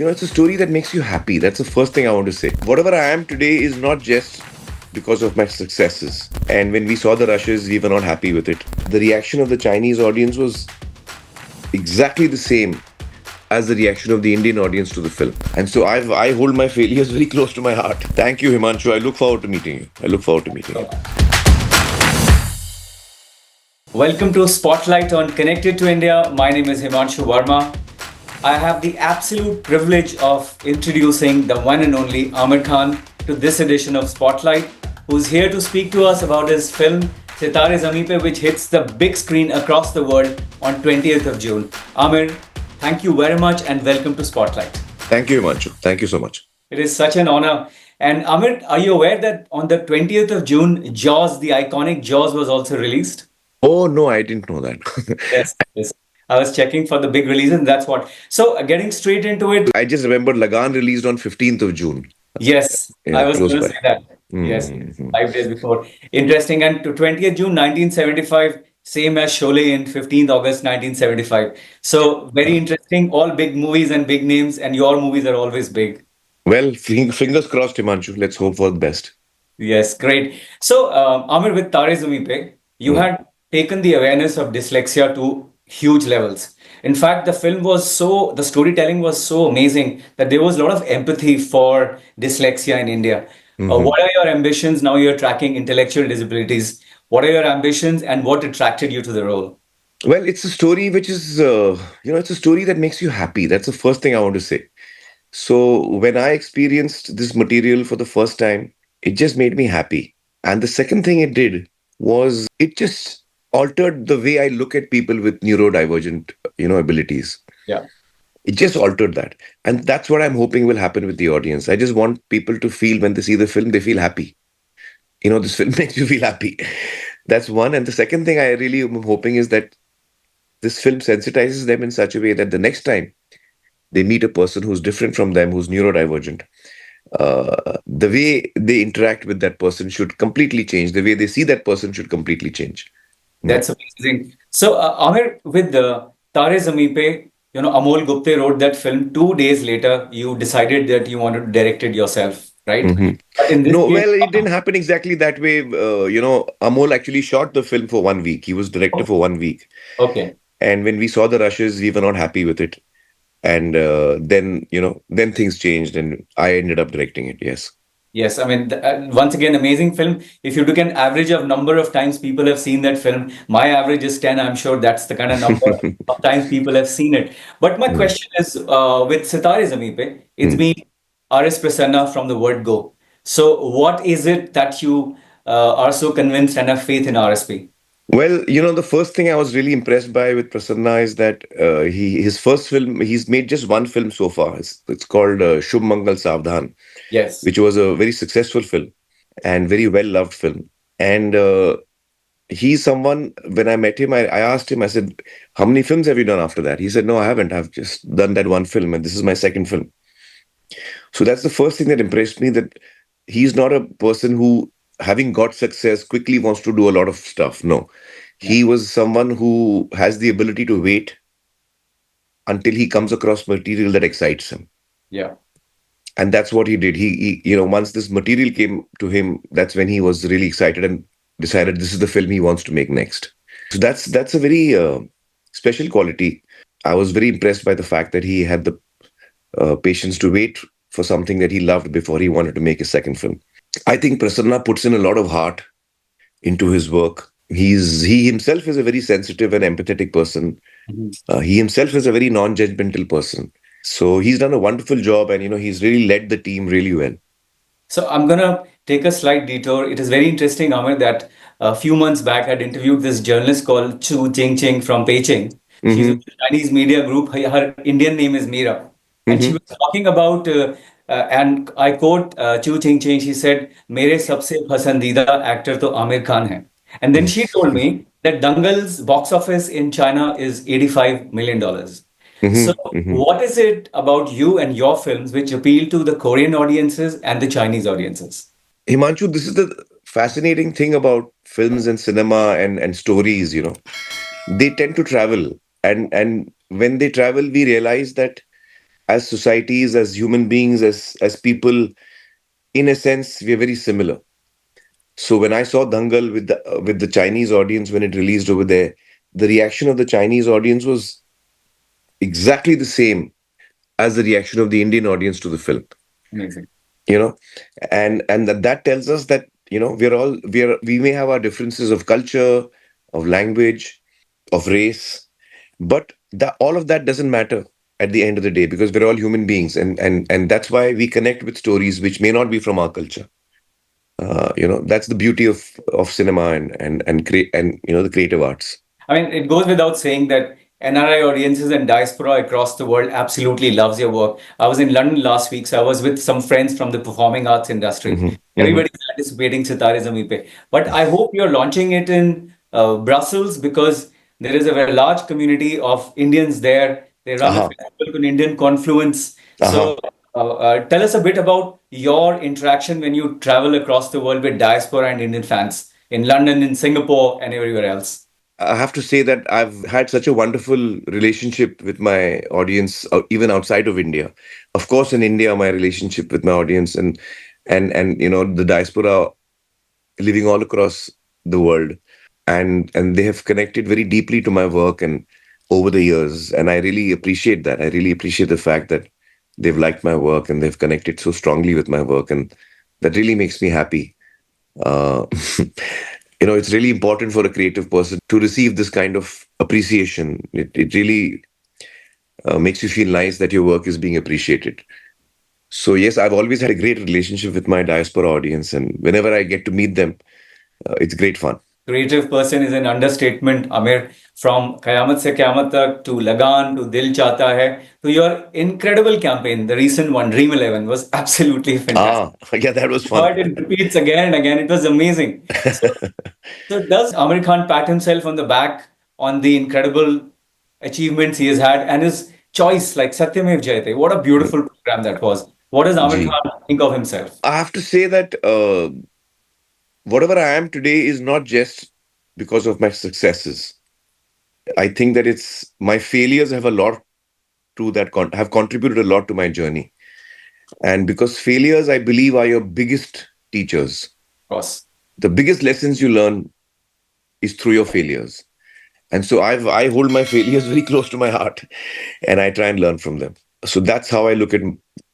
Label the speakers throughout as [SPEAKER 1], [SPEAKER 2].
[SPEAKER 1] It's a story that makes you happy. That's the first thing I want to say. Whatever I am today is not just because of my successes. And when we saw the rushes, we were not happy with it. The reaction of the Chinese audience was exactly the same as the reaction of the Indian audience to the film. And so I hold my failures very close to my heart. Thank you, Himanshu. I look forward to meeting you. I look forward to meeting you.
[SPEAKER 2] Welcome to Spotlight on Connected to India. My name is Himanshu Verma. I have the absolute privilege of introducing the one and only Aamir Khan to this edition of Spotlight, who's here to speak to us about his film Sitaare Zameen Par, which hits the big screen across the world on 20th of June. Aamir, thank you very much and welcome to Spotlight.
[SPEAKER 1] Thank you, Himanshu. Thank you so much.
[SPEAKER 2] It is such an honor. And Aamir, are you aware that on the 20th of June, Jaws, the iconic Jaws, was also released?
[SPEAKER 1] Oh, no, I didn't know that.
[SPEAKER 2] Yes, yes. I was checking for the big release, and that's what. So, getting straight into it.
[SPEAKER 1] I just remembered Lagan released on 15th of June.
[SPEAKER 2] Yes, I
[SPEAKER 1] Yeah,
[SPEAKER 2] was
[SPEAKER 1] close
[SPEAKER 2] going to
[SPEAKER 1] by.
[SPEAKER 2] say that. Yes,
[SPEAKER 1] Mhm.
[SPEAKER 2] 5 days before. Interesting. And to 20th June 1975, same as Sholay in 15th August 1975. So, very interesting. All big movies and big names, and your movies are always big.
[SPEAKER 1] Well, fingers crossed, Himanshu. Let's hope for the best.
[SPEAKER 2] Yes, great. So, Amir, with Taare Zameen Par, you
[SPEAKER 1] Mm.
[SPEAKER 2] had taken the awareness of dyslexia to huge levels. In fact, the storytelling was so amazing that there was a lot of empathy for dyslexia in India.
[SPEAKER 1] Mhm.
[SPEAKER 2] What are your ambitions now? You're tracking intellectual disabilities. What are your ambitions and what attracted you to the role?
[SPEAKER 1] Well, it's a story which is, it's a story that makes you happy. That's the first thing I want to say. So, when I experienced this material for the first time, it just made me happy. And the second thing it did was it just altered the way I look at people with neurodivergent, abilities.
[SPEAKER 2] Yeah,
[SPEAKER 1] It just altered that. And that's what I'm hoping will happen with the audience. I just want people to feel when they see the film, they feel happy. This film makes you feel happy. That's one. And the second thing I really am hoping is that this film sensitizes them in such a way that the next time they meet a person who's different from them, who's neurodivergent, the way they interact with that person should completely change. The way they see that person should completely change. Yeah.
[SPEAKER 2] that's amazing. So, Amir, with the Taare Zameen Par, Amol Gupte wrote that film 2 days later. You decided that you wanted to direct it yourself, right?
[SPEAKER 1] hmm
[SPEAKER 2] But in this
[SPEAKER 1] No,
[SPEAKER 2] case,
[SPEAKER 1] well, it didn't happen exactly that way. Amol actually shot the film for 1 week. He was director
[SPEAKER 2] oh,
[SPEAKER 1] for 1 week.
[SPEAKER 2] okay.
[SPEAKER 1] And when we saw the rushes, we were not happy with it. And then things changed and I ended up directing it. Yes.
[SPEAKER 2] Yes, I mean, once again, amazing film. If you took an average of number of times people have seen that film, my average is 10. I'm sure that's the kind of number of times people have seen it. But my
[SPEAKER 1] Mm,
[SPEAKER 2] question is, with Sitare Zameen Pe, it's
[SPEAKER 1] mm.
[SPEAKER 2] been R.S. Prasanna from the word go. So what is it that you are so convinced and have faith in RSP?
[SPEAKER 1] Well, the first thing I was really impressed by with Prasanna is that his first film, he's made just one film so far. It's called Shubh Mangal Savdhan,
[SPEAKER 2] Yes.
[SPEAKER 1] which was a very successful film and very well loved film. And he's someone, when I met him, I asked him, I said, how many films have you done after that? He said, no, I haven't. I've just done that one film and this is my second film. So that's the first thing that impressed me, that he's not a person who, having got success, quickly wants to do a lot of stuff. No,
[SPEAKER 2] Yeah.
[SPEAKER 1] he was someone who has the ability to wait until he comes across material that excites him.
[SPEAKER 2] Yeah.
[SPEAKER 1] And that's what he did. Once this material came to him, that's when he was really excited and decided this is the film he wants to make next. So that's a very special quality. I was very impressed by the fact that he had the patience to wait for something that he loved before he wanted to make his second film. I think Prasanna puts in a lot of heart into his work. He himself is a very sensitive and empathetic person.
[SPEAKER 2] Mhm.
[SPEAKER 1] He himself is a very non-judgmental person. So he's done a wonderful job, and he's really led the team really well.
[SPEAKER 2] So I'm gonna take a slight detour. It is very interesting, Amir, that a few months back I had interviewed this journalist called Chu Ching from Beijing. She's with
[SPEAKER 1] hmm
[SPEAKER 2] the Chinese media group. Her Indian name is Meera, and she
[SPEAKER 1] hmm
[SPEAKER 2] was talking about and I quote Chu Ching. She said, "मेरे सबसे पसंदीदा actor तो आमिर खान है." And then she told me that Dangal's box office in China is $85 million. So,
[SPEAKER 1] hmm
[SPEAKER 2] what is it about you and your films which appeal to the Korean audiences and the Chinese audiences?
[SPEAKER 1] Himanshu, this is the fascinating thing about films and cinema and stories. They tend to travel, and when they travel, we realize that as societies, as human beings, as people, in a sense, we are very similar. So when I saw Dangal with the Chinese audience when it released over there, the reaction of the Chinese audience was exactly the same as the reaction of the Indian audience to the film.
[SPEAKER 2] Amazing.
[SPEAKER 1] You know, and that tells us that we may have our differences of culture, of language, of race, but that all of that doesn't matter at the end of the day because we're all human beings, and that's why we connect with stories which may not be from our culture. That's the beauty of cinema and create and the creative arts.
[SPEAKER 2] I mean, it goes without saying that NRI audiences and diaspora across the world absolutely loves your work. I was in London last week, so I was with some friends from the performing arts industry.
[SPEAKER 1] Hmm. Hmm.
[SPEAKER 2] Everybody's anticipating Sitaare Zameen Par. But I hope you're launching it in Brussels because there is a very large community of Indians there. They run a
[SPEAKER 1] Aha.
[SPEAKER 2] festival called Indian Confluence.
[SPEAKER 1] Aha.
[SPEAKER 2] So tell us a bit about your interaction when you travel across the world with diaspora and Indian fans in London, in Singapore, and everywhere else.
[SPEAKER 1] I have to say that I've had such a wonderful relationship with my audience, even outside of India. Of course, in India, my relationship with my audience and the diaspora living all across the world, and they have connected very deeply to my work and over the years, and I really appreciate that. I really appreciate the fact that they've liked my work and they've connected so strongly with my work, and that really makes me happy. uh, it's really important for a creative person to receive this kind of appreciation. It really makes you feel nice that your work is being appreciated. So yes, I've always had a great relationship with my diaspora audience, and whenever I get to meet them, it's great fun.
[SPEAKER 2] Creative person is an understatement, Amir. From Kayamat Se Kayamat Tak to Lagan to Dil Chahta Hai to your incredible campaign, the recent one, Dream 11, was absolutely fantastic.
[SPEAKER 1] Ah, yeah, that was fun.
[SPEAKER 2] Heard it repeats again and again. It was amazing. So does Amir Khan pat himself on the back on the incredible achievements he has had and his choice, like Satyamev Jayate? What a beautiful program that was. What does Amir
[SPEAKER 1] Gee,
[SPEAKER 2] Khan think of himself?
[SPEAKER 1] I have to say that whatever I am today is not just because of my successes. I think that it's my failures have a lot to that have contributed a lot to my journey. And because failures, I believe, are your biggest teachers.
[SPEAKER 2] Of course.
[SPEAKER 1] The biggest lessons you learn is through your failures. And so I hold my failures very close to my heart and I try and learn from them. So that's how I look at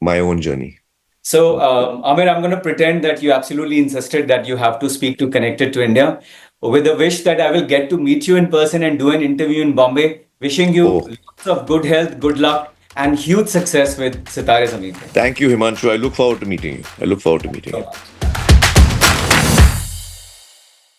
[SPEAKER 1] my own journey.
[SPEAKER 2] So, Amir, I'm going to pretend that you absolutely insisted that you have to speak to Connected to India with a wish that I will get to meet you in person and do an interview in Bombay. Wishing you
[SPEAKER 1] Oh,
[SPEAKER 2] lots of good health, good luck, and huge success with Sitare Zameen Par.
[SPEAKER 1] thank you, Himanshu. I look forward to meeting you. I look forward to meeting you.